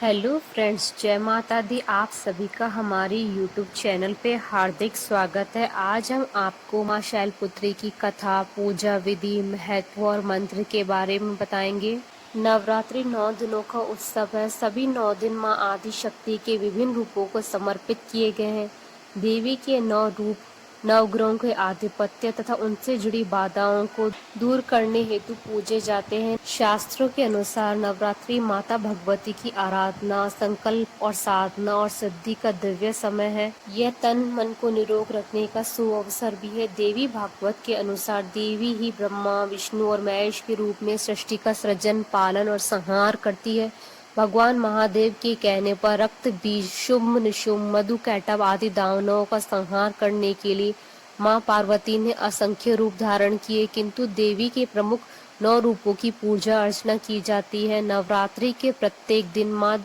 Hello friends, जय माता दी। आप सभी का हमारे यूट्यूब चैनल पे हार्दिक स्वागत है। आज हम आपको माँ शैलपुत्री की कथा, पूजा विधि, महत्व और मंत्र के बारे में बताएंगे। नवरात्रि 9 दिनों का उत्सव है। सभी 9 दिन माँ आदि शक्ति के विभिन्न रूपों को समर्पित किए गए हैं। देवी के 9 रूप नवग्रहों के आधिपत्य तथा उनसे जुड़ी बाधाओं को दूर करने हेतु पूजे जाते हैं। शास्त्रों के अनुसार नवरात्रि माता भगवती की आराधना, संकल्प और साधना और सिद्धि का दिव्य समय है। यह तन मन को निरोग रखने का सुअवसर भी है। देवी भागवत के अनुसार देवी ही ब्रह्मा, विष्णु और महेश के रूप में सृष्टि का सृजन, पालन और संहार करती है। भगवान महादेव के कहने पर रक्त बीज, शुंभ निशुंभ, मधु कैटभ आदि दानवों का संहार करने के लिए मां पार्वती ने असंख्य रूप धारण किए, किंतु देवी के प्रमुख 9 रूपों की पूजा अर्चना की जाती है। नवरात्रि के प्रत्येक दिन मां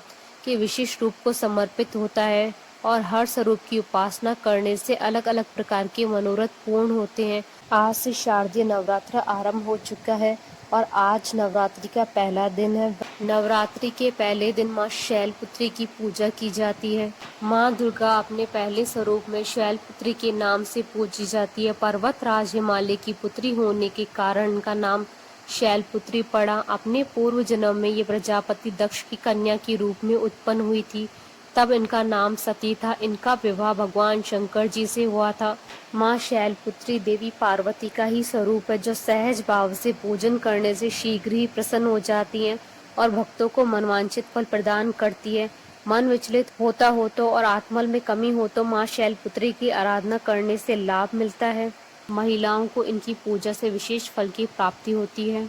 के विशिष्ट रूप को समर्पित होता है और हर स्वरूप की उपासना करने से अलग अलग प्रकार के मनोरथ पूर्ण होते हैं। आज से शारदीय नवरात्र आरंभ हो चुका है और आज नवरात्रि का पहला दिन है। नवरात्रि के पहले दिन माँ शैलपुत्री की पूजा की जाती है। माँ दुर्गा अपने पहले स्वरूप में शैलपुत्री के नाम से पूजी जाती है। पर्वतराज हिमालय की पुत्री होने के कारण इनका नाम शैलपुत्री पड़ा। अपने पूर्व जन्म में ये प्रजापति दक्ष की कन्या के रूप में उत्पन्न हुई थी, तब इनका नाम सती था। इनका विवाह भगवान शंकर जी से हुआ था। माँ शैलपुत्री देवी पार्वती का ही स्वरूप है, जो सहज भाव से पूजन करने से शीघ्र ही प्रसन्न हो जाती हैं और भक्तों को मनवांछित फल प्रदान करती है। मन विचलित होता हो तो और आत्मबल में कमी हो तो माँ शैलपुत्री की आराधना करने से लाभ मिलता है। महिलाओं को इनकी पूजा से विशेष फल की प्राप्ति होती है।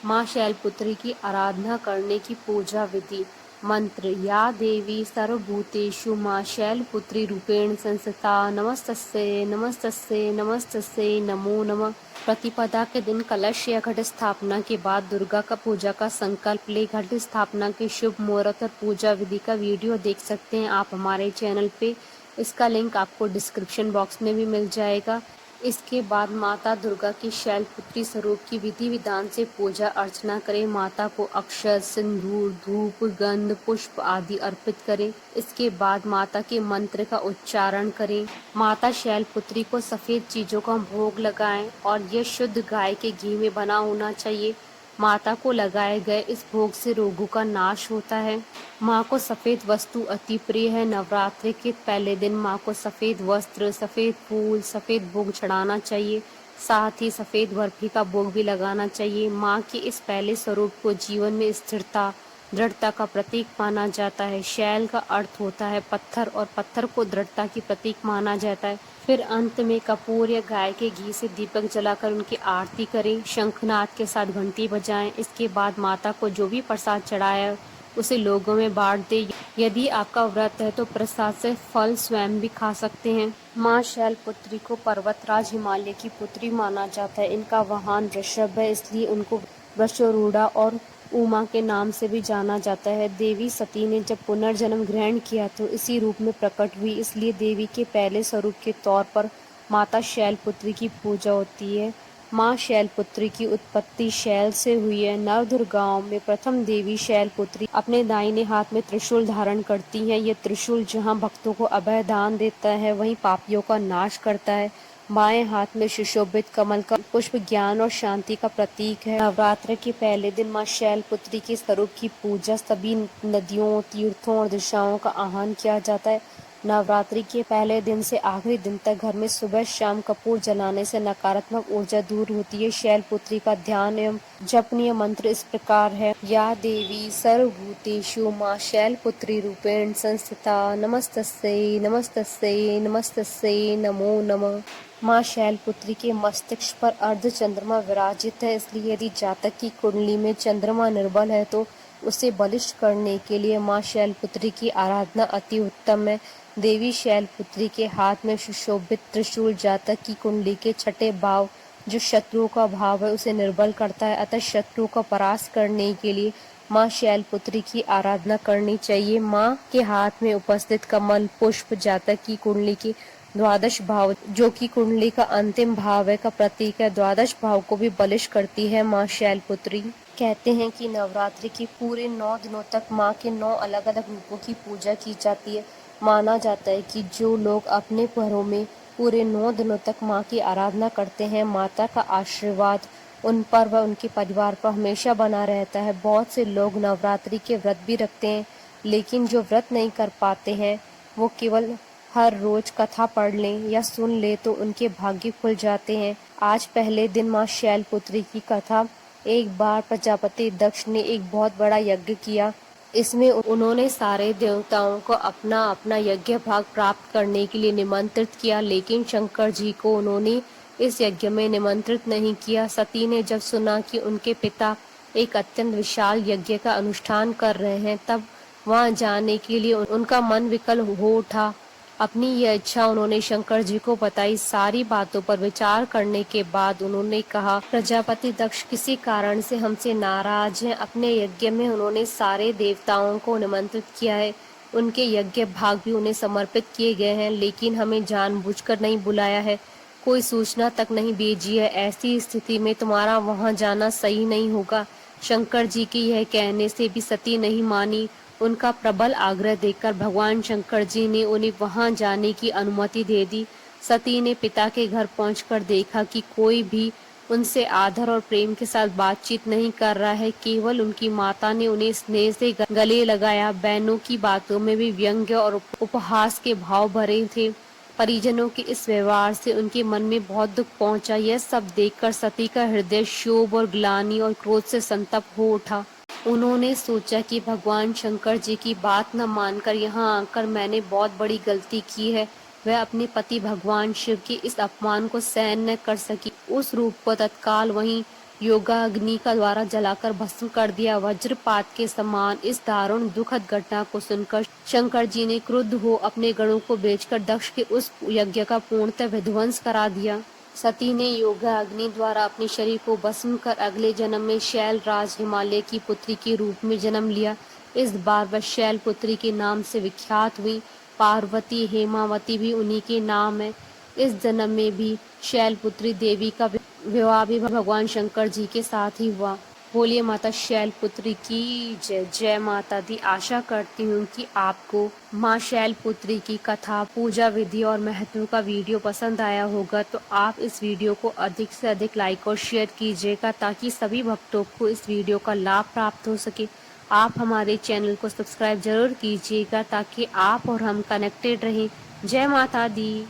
माँ शैलपुत्री की आराधना करने की पूजा विधि। मंत्र। या देवी सर्वभूतेषु माँ शैलपुत्री रूपेण संस्थिता नमस्तस्यै नमस्तस्यै नमस्तस्यै नमो नमः। प्रतिपदा के दिन कलश या घट स्थापना के बाद दुर्गा का पूजा का संकल्प ले घट स्थापना के शुभ मुहूर्त और पूजा विधि का वीडियो देख सकते हैं आप हमारे चैनल पे। इसका लिंक आपको डिस्क्रिप्शन बॉक्स में भी मिल जाएगा। इसके बाद माता दुर्गा की शैलपुत्री स्वरूप की विधि विधान से पूजा अर्चना करें। माता को अक्षत, सिंदूर, धूप, गंध, पुष्प आदि अर्पित करें। इसके बाद माता के मंत्र का उच्चारण करें। माता शैलपुत्री को सफेद चीजों का भोग लगाएं और यह शुद्ध गाय के घी में बना होना चाहिए। माता को लगाए गए इस भोग से रोगों का नाश होता है। माँ को सफेद वस्तु अति प्रिय है। नवरात्रि के पहले दिन माँ को सफेद वस्त्र, सफेद फूल, सफेद भोग चढ़ाना चाहिए। साथ ही सफेद बर्फी का भोग भी लगाना चाहिए। माँ के इस पहले स्वरूप को जीवन में स्थिरता, दृढ़ता का प्रतीक माना जाता है। शैल का अर्थ होता है पत्थर और पत्थर को दृढ़ता की प्रतीक माना जाता है। फिर अंत में कपूर या गाय के घी से दीपक जलाकर उनकी आरती करें। शंखनाद के साथ घंटी बजाएं। इसके बाद माता को जो भी प्रसाद चढ़ाया उसे लोगों में बांट दे। यदि आपका व्रत है तो प्रसाद से फल स्वयं भी खा सकते हैं। माँ शैलपुत्री को पर्वतराज हिमालय की पुत्री माना जाता है। इनका वाहन वृषभ है, इसलिए उनको वृषरूढ़ा और उमा के नाम से भी जाना जाता है। देवी सती ने जब पुनर्जन्म ग्रहण किया तो इसी रूप में प्रकट हुई, इसलिए देवी के पहले स्वरूप के तौर पर माता शैलपुत्री की पूजा होती है। माँ शैलपुत्री की उत्पत्ति शैल से हुई है। नवदुर्गाओं में प्रथम देवी शैलपुत्री अपने दाहिने हाथ में त्रिशूल धारण करती हैं। ये त्रिशूल जहाँ भक्तों को अभय दान देता है, वहीं पापियों का नाश करता है। बाएं हाथ में सुशोभित कमल का पुष्प ज्ञान और शांति का प्रतीक है। नवरात्र के पहले दिन माँ शैलपुत्री के स्वरूप की पूजा सभी नदियों, तीर्थों और दिशाओं का आह्वान किया जाता है। नवरात्रि के पहले दिन से आखिरी दिन तक घर में सुबह शाम कपूर जलाने से नकारात्मक ऊर्जा दूर होती है। शैलपुत्री का ध्यान एवं जपनीय मंत्र इस प्रकार है। या देवी सर्वभूतेषु माँ शैलपुत्री रूपेण संस्थिता नमस्तस्यै नमस्तस्यै नमस्तस्यै नमो नमः। माँ शैलपुत्री के मस्तिष्क पर अर्ध चंद्रमा विराजित है, इसलिए यदि जातक की कुंडली में चंद्रमा निर्बल है तो उसे बलिष्ठ करने के लिए माँ शैलपुत्री की आराधना अति उत्तम है। देवी शैलपुत्री के हाथ में सुशोभित त्रिशूल जातक की कुंडली के छठे भाव, जो शत्रुओं का भाव है, उसे निर्बल करता है। अतः शत्रुओं का परास्त करने के लिए माँ शैलपुत्री की आराधना करनी चाहिए। माँ के हाथ में उपस्थित कमल पुष्प जातक की कुंडली के द्वादश भाव, जो कि कुंडली का अंतिम भाव है, का प्रतीक है। द्वादश भाव को भी बलिष्ठ करती है माँ शैलपुत्री। कहते हैं कि नवरात्रि के पूरे 9 दिनों तक माँ के 9 अलग-अलग रूपों की पूजा की जाती है। माना जाता है कि जो लोग अपने घरों में पूरे 9 दिनों तक माँ की आराधना करते हैं, माता का आशीर्वाद उन पर व उनके परिवार पर हमेशा बना रहता है। बहुत से लोग नवरात्रि के व्रत भी रखते हैं, लेकिन जो व्रत नहीं कर पाते हैं, वो केवल हर रोज कथा पढ़ लें या सुन लें तो उनके भाग्य खुल जाते हैं। आज पहले दिन माँ शैलपुत्री की कथा। एक बार प्रजापति दक्ष ने एक बहुत बड़ा यज्ञ किया। इसमें उन्होंने सारे देवताओं को अपना अपना यज्ञ भाग प्राप्त करने के लिए निमंत्रित किया, लेकिन शंकर जी को उन्होंने इस यज्ञ में निमंत्रित नहीं किया। सती ने जब सुना कि उनके पिता एक अत्यंत विशाल यज्ञ का अनुष्ठान कर रहे हैं, तब वहां जाने के लिए उनका मन विकल हो उठा। अपनी यह इच्छा उन्होंने शंकर जी को बताई। सारी बातों पर विचार करने के बाद उन्होंने कहा, प्रजापति दक्ष किसी कारण से हमसे नाराज हैं। अपने यज्ञ में उन्होंने सारे देवताओं को निमंत्रित किया है, उनके यज्ञ भाग भी उन्हें समर्पित किए गए हैं, लेकिन हमें जानबूझकर नहीं बुलाया है, कोई सूचना तक नहीं भेजी है। ऐसी स्थिति में तुम्हारा वहां जाना सही नहीं होगा। शंकर जी के यह कहने से भी सती नहीं मानी। उनका प्रबल आग्रह देखकर भगवान शंकर जी ने उन्हें वहां जाने की अनुमति दे दी। सती ने पिता के घर पहुंचकर देखा कि कोई भी उनसे आदर और प्रेम के साथ बातचीत नहीं कर रहा है। केवल उनकी माता ने उन्हें स्नेह से गले लगाया। बहनों की बातों में भी व्यंग्य और उपहास के भाव भरे थे। परिजनों के इस व्यवहार से उनके मन में बहुत दुख पहुंचा। यह सब देखकर सती का हृदय क्षोभ और ग्लानि और क्रोध से संतप्त हो उठा। उन्होंने सोचा कि भगवान शंकर जी की बात न मानकर यहाँ आकर मैंने बहुत बड़ी गलती की है। वह अपने पति भगवान शिव के इस अपमान को सहन न कर सकी। उस रूप को तत्काल वहीं योगाग्नि का द्वारा जलाकर भस्म कर दिया। वज्रपात के समान इस दारुण दुखद घटना को सुनकर शंकर जी ने क्रुद्ध हो अपने गणों को भेजकर दक्ष के उस यज्ञ का पूर्णतः विध्वंस करा दिया। सती ने योगाग्नि द्वारा अपने शरीर को भस्म कर अगले जन्म में शैलराज हिमालय की पुत्री के रूप में जन्म लिया। इस बार वह शैलपुत्री के नाम से विख्यात हुई। पार्वती हेमावती भी उन्हीं के नाम है। इस जन्म में भी शैलपुत्री देवी का विवाह भी भगवान शंकर जी के साथ ही हुआ। बोलिए माता शैलपुत्री की जय। जय माता दी। आशा करती हूँ कि आपको माँ शैलपुत्री की कथा, पूजा विधि और महत्व का वीडियो पसंद आया होगा, तो आप इस वीडियो को अधिक से अधिक लाइक और शेयर कीजिएगा ताकि सभी भक्तों को इस वीडियो का लाभ प्राप्त हो सके। आप हमारे चैनल को सब्सक्राइब जरूर कीजिएगा ताकि आप और हम कनेक्टेड रहें। जय माता दी।